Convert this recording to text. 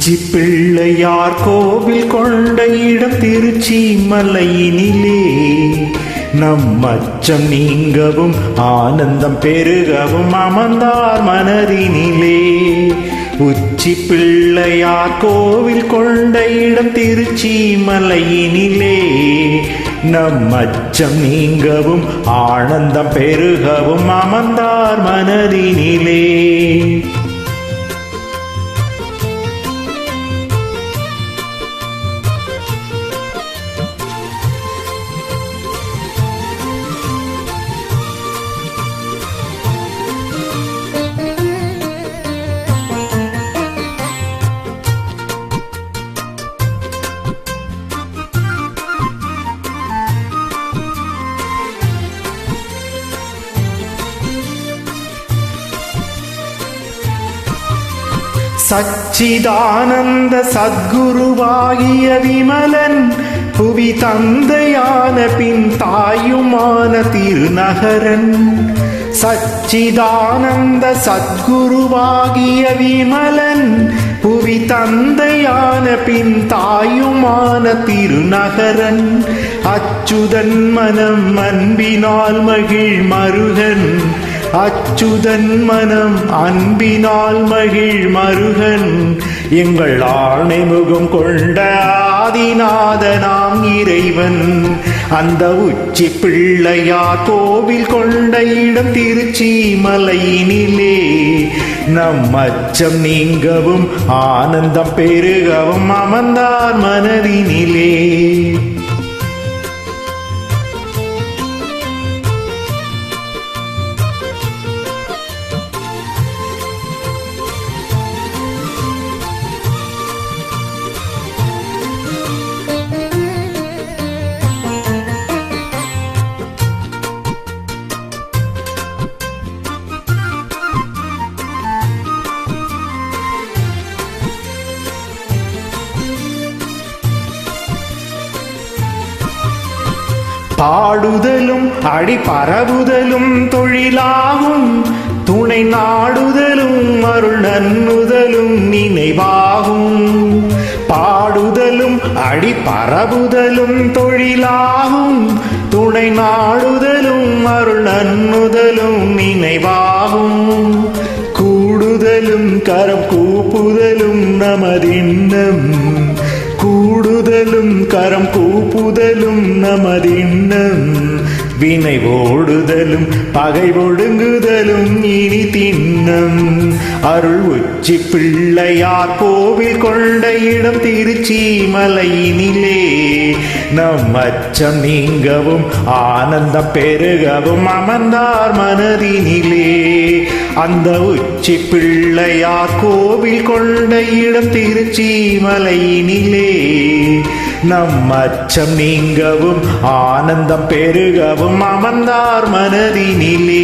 உச்சி பிள்ளையார் கோவில் கொண்ட இடம் திருச்சி மலையினிலே நம் அச்சம் நீங்கவும் ஆனந்தம் பெருகவும் அமர்ந்தார் மனதினிலே. உச்சி பிள்ளையார் கோவில் கொண்ட இடம் திருச்சி மலையினிலே நம் அச்சம் நீங்கவும் ஆனந்தம் பெருகவும் அமர்ந்தார் மனதினிலே. சச்சிதானந்த சத்குருவாகிய விமலன் புவி தந்தையான பின் தாயுமான திருநகரன். சச்சிதானந்த சத்குருவாகிய விமலன் புவி தந்தையான பின் தாயுமான திருநகரன். அச்சுதன் மனம் அன்பினால் மகிழ் மருகன். அச்சுதன் மனம் அன்பினால் மகிழ் மருகன். எங்கள் ஆணை முகம் கொண்ட ஆதிநாதனாம் இறைவன். அந்த உச்சி பிள்ளையார் கோவில் கொண்ட இடம் திருச்சி மலையினிலே நம் அச்சம் நீங்கவும் ஆனந்தம் பெருகவும் அமர்ந்தார் மனதினிலே. பாடுதலும் அடி பரவுதலும் தொழிலாகும். துணை நாடுதலும் அருள் நன்னுதலும் நினைவாகும். பாடுதலும் அடி பரவுதலும் தொழிலாகும். துணை நாடுதலும் அருள் நன்னுதலும் நினைவாகும். கூடுதலும் கரம் கூப்புதலும் நமதின்னம். கூடுதலும் கரம் கூப்புதலும் நமதின்னம். வினை ஓடுதலும் பகை ஒடுங்குதலும் இனி தின்னம். அருள் உச்சி பிள்ளையார் கோவில் கொண்ட இடம் திருச்சி மலையினிலே நம் அச்சம் நீங்கவும் ஆனந்தம் பெருகவும் அமர்ந்தார் மனதினிலே. அந்த உச்சி பிள்ளையார் கோவில் கொண்ட இடம் திருச்சி மலையினிலே நம் அச்சம் நீங்கவும் ஆனந்தம் பெருகவும் அமர்ந்தார் மனதினிலே.